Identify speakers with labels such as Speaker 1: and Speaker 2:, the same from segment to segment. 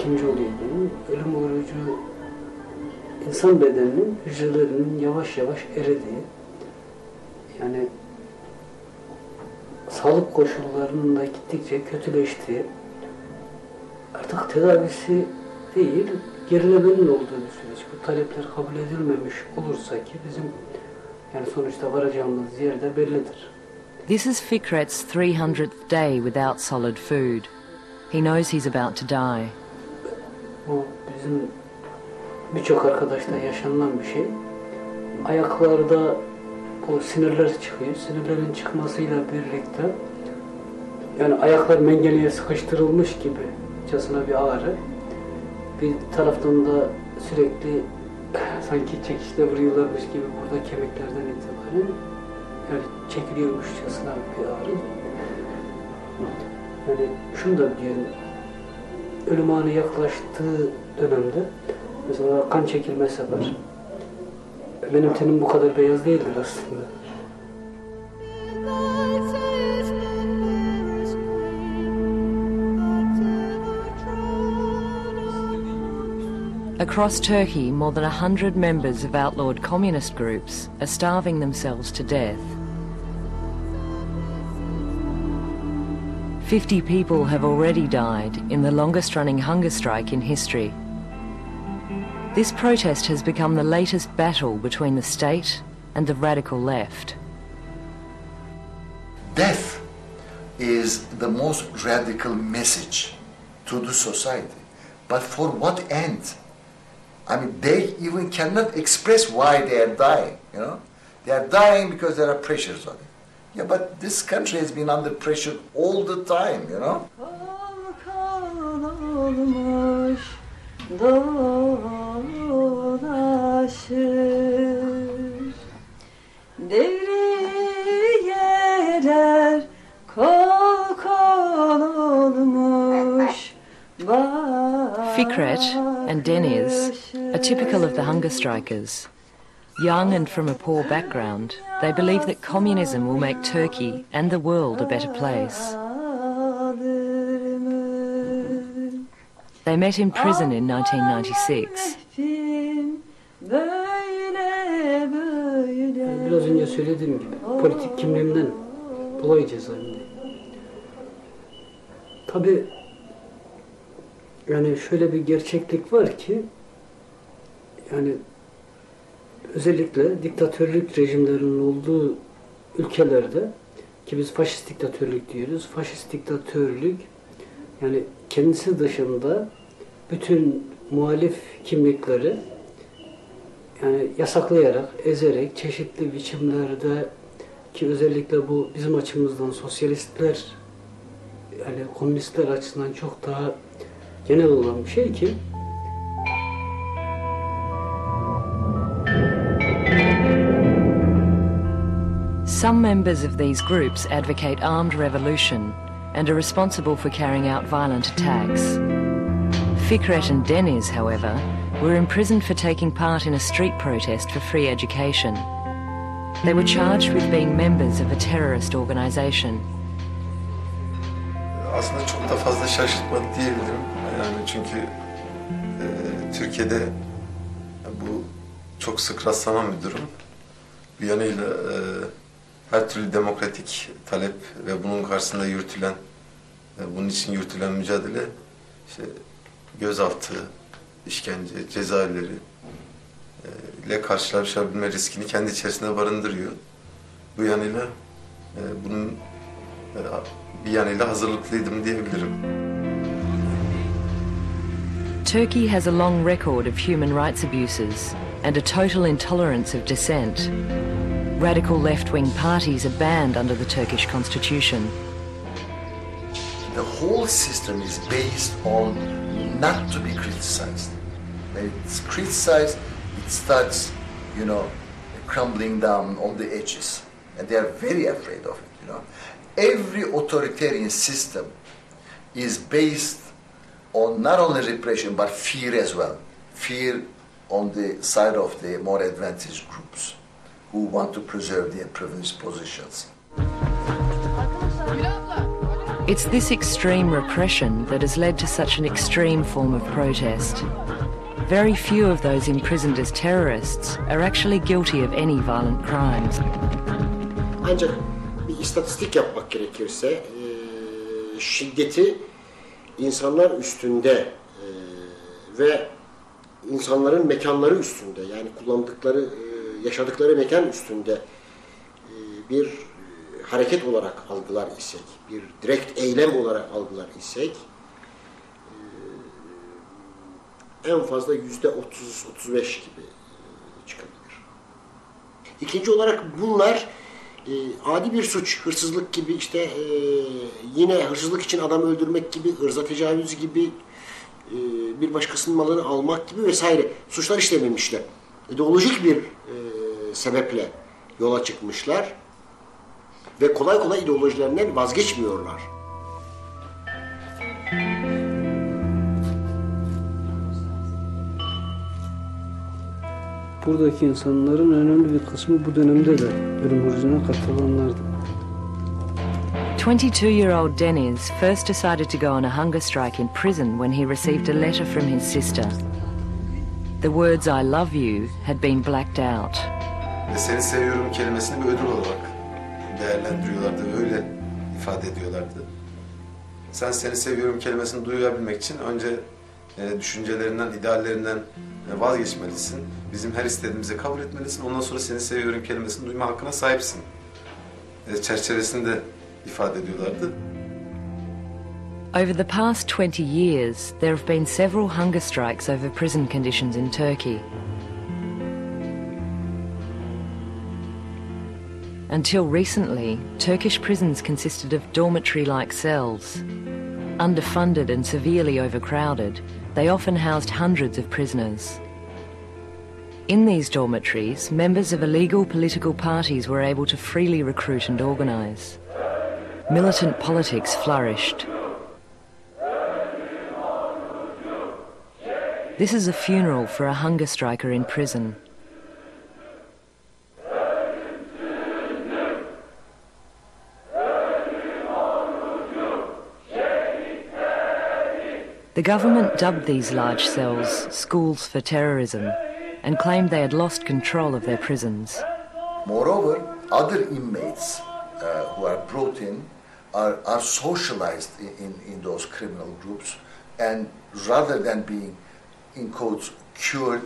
Speaker 1: ikinci oluyor bunun. Ölüm orucu insan bedeninin hücrelerinin yavaş yavaş eridiği, yani sağlık koşullarının da gittikçe kötüleştiği, artık tedavisi değil, gerilemenin olduğu bir süreç. Bu talepler kabul edilmemiş olursa ki bizim yani sonuçta varacağımız yer de bellidir.
Speaker 2: This is Fikret's 300th day without solid food. He knows he's about to die.
Speaker 1: Bu bizim birçok arkadaşta yaşanılan bir şey. Ayaklarda o sinirler çıkıyor. Sinirlerin çıkmasıyla birlikte yani ayaklar mengeneye sıkıştırılmış gibi casına bir ağrı. Bir taraftan da sürekli sanki çekişle vuruyorlarmış gibi burada kemiklerden itibaren yani çekiliyormuşçasına bir ağrı. Yani şunu da diyorum, ölüm anı yaklaştığı dönemde mesela kan çekilmesi var. Benim tenim bu kadar beyaz değildir aslında.
Speaker 2: Across Turkey, more than 100 members of outlawed communist groups are starving themselves to death. 50 people have already died in the longest-running hunger strike in history. This protest has become the latest battle between the state and the radical left.
Speaker 3: Death is the most radical message to the society. But for what end? I mean, they even cannot express why they are dying, you know? They are dying because there are pressures on it. Yeah, but this country has been under pressure all the time, you know?
Speaker 2: Fikret and Deniz are typical of the hunger strikers. Young and from a poor background, they believe that communism will make Turkey and the world a better place. They met in prison in 1996.
Speaker 1: Biraz önce söylediğim gibi politik kimliğimden dolayı cezaevindeyim. Tabii yani şöyle bir gerçeklik var ki yani özellikle diktatörlük rejimlerinin olduğu ülkelerde ki biz faşist diktatörlük diyoruz. Faşist diktatörlük yani kendisi dışında bütün muhalif kimlikleri yani yasaklayarak, ezerek, çeşitli biçimlerde ki özellikle bu bizim açımızdan sosyalistler yani komünistler açısından çok daha genel olan bir şey ki
Speaker 2: some members of these groups advocate armed revolution and are responsible for carrying out violent attacks. Fikret and Deniz, however, were imprisoned for taking part in a street protest for free education. They were charged with being members of a terrorist organization.
Speaker 4: Aslında çok da fazla şaşırtmadı diyebilirim. Yani çünkü Türkiye'de bu çok sık rastlanan bir durum. Bir yanıyla her türlü demokratik talep ve bunun karşısında yürütülen, bunun için yürütülen mücadele, işte gözaltı, işkence, cezaevleri ile karşılaşabilme riskini kendi içerisinde barındırıyor. Bu yanıyla bunun bir yanıyla hazırlıklıydım diyebilirim.
Speaker 2: Turkey has a long record of human rights abuses and a total intolerance of dissent. Radical left-wing parties are banned under the Turkish constitution.
Speaker 3: The whole system is based on not to be criticized. When it's criticized, it starts, you know, crumbling down on the edges. And they are very afraid of it, you know. Every authoritarian system is based on not only repression, but fear as well. Fear on the side of the more advantaged groups who want to preserve their privileged positions.
Speaker 2: It's this extreme repression that has led to such an extreme form of protest. Very few of those imprisoned as terrorists are actually guilty of any violent crimes.
Speaker 5: Ancak bir istatistik yapmak gerekirse şiddeti insanlar üstünde ve insanların mekanları üstünde, yani kullandıkları, yaşadıkları mekan üstünde bir hareket olarak algılar isek, bir direkt eylem olarak algılar isek en fazla %30-35 gibi çıkabilir. İkinci olarak bunlar adi bir suç, hırsızlık gibi, işte yine hırsızlık için adam öldürmek gibi, ırza tecavüz gibi, bir başkasının malını almak gibi vesaire suçlar işlememişler. İdeolojik bir sebeple yola çıkmışlar ve kolay kolay ideolojilerinden vazgeçmiyorlar.
Speaker 1: Buradaki insanların önemli bir kısmı bu dönemde de ölüm hırcına katılanlardı.
Speaker 2: 22-year-old Deniz first decided to go on a hunger strike in prison when he received a letter from his sister. The words "I love you" had been blacked out.
Speaker 4: Seni seviyorum kelimesini bir ödül olarak değerlendiriyorlardı, öyle ifade ediyorlardı. Sen seni seviyorum kelimesini duyabilmek için önce düşüncelerinden, ideallerinden vazgeçmelisin. Bizim her istediğimizi kabul etmelisin. Ondan sonra seni seviyorum kelimesini duyma hakkına sahipsin. Çerçevesinde ifade ediyorlardı.
Speaker 2: Over the past 20 years, there have been several hunger strikes over prison conditions in Turkey. Until recently, Turkish prisons consisted of dormitory-like cells. Underfunded and severely overcrowded, they often housed hundreds of prisoners. In these dormitories, members of illegal political parties were able to freely recruit and organise. Militant politics flourished. This is a funeral for a hunger striker in prison. The government dubbed these large cells schools for terrorism and claimed they had lost control of their prisons.
Speaker 3: Moreover, other inmates who are brought in are socialized in those criminal groups, and rather than being, in quotes, cured,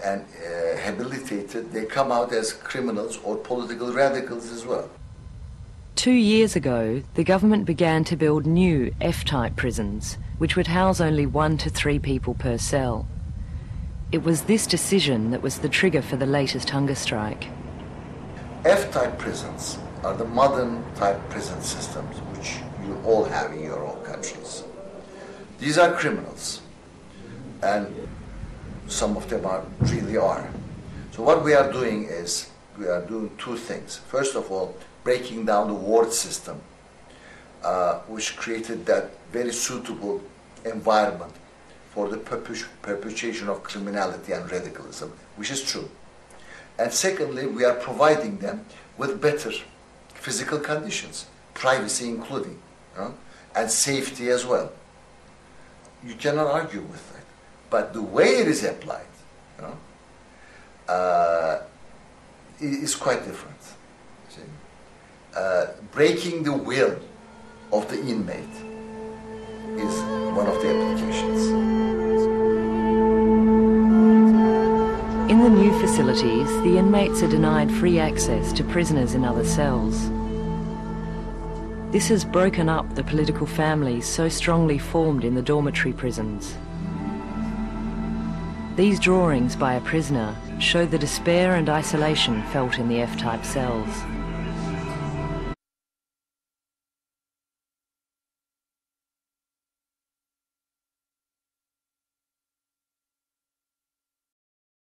Speaker 3: and habilitated, they come out as criminals or political radicals as well.
Speaker 2: 2 years ago, the government began to build new F-type prisons, which would house only 1 to 3 people per cell. It was this decision that was the trigger for the latest hunger strike.
Speaker 3: F-type prisons are the modern type prison systems which you all have in your own countries. These are criminals, and some of them really are. So what we are doing is, we are doing two things. First of all, breaking down the ward system, which created that very suitable environment for the perpetuation of criminality and radicalism, which is true. And secondly, we are providing them with better physical conditions, privacy including, and safety as well. You cannot argue with that. But the way it is applied is quite different. Breaking the will of the inmate is one of the applications.
Speaker 2: In the new facilities, the inmates are denied free access to prisoners in other cells. This has broken up the political families so strongly formed in the dormitory prisons. These drawings by a prisoner show the despair and isolation felt in the F-type cells.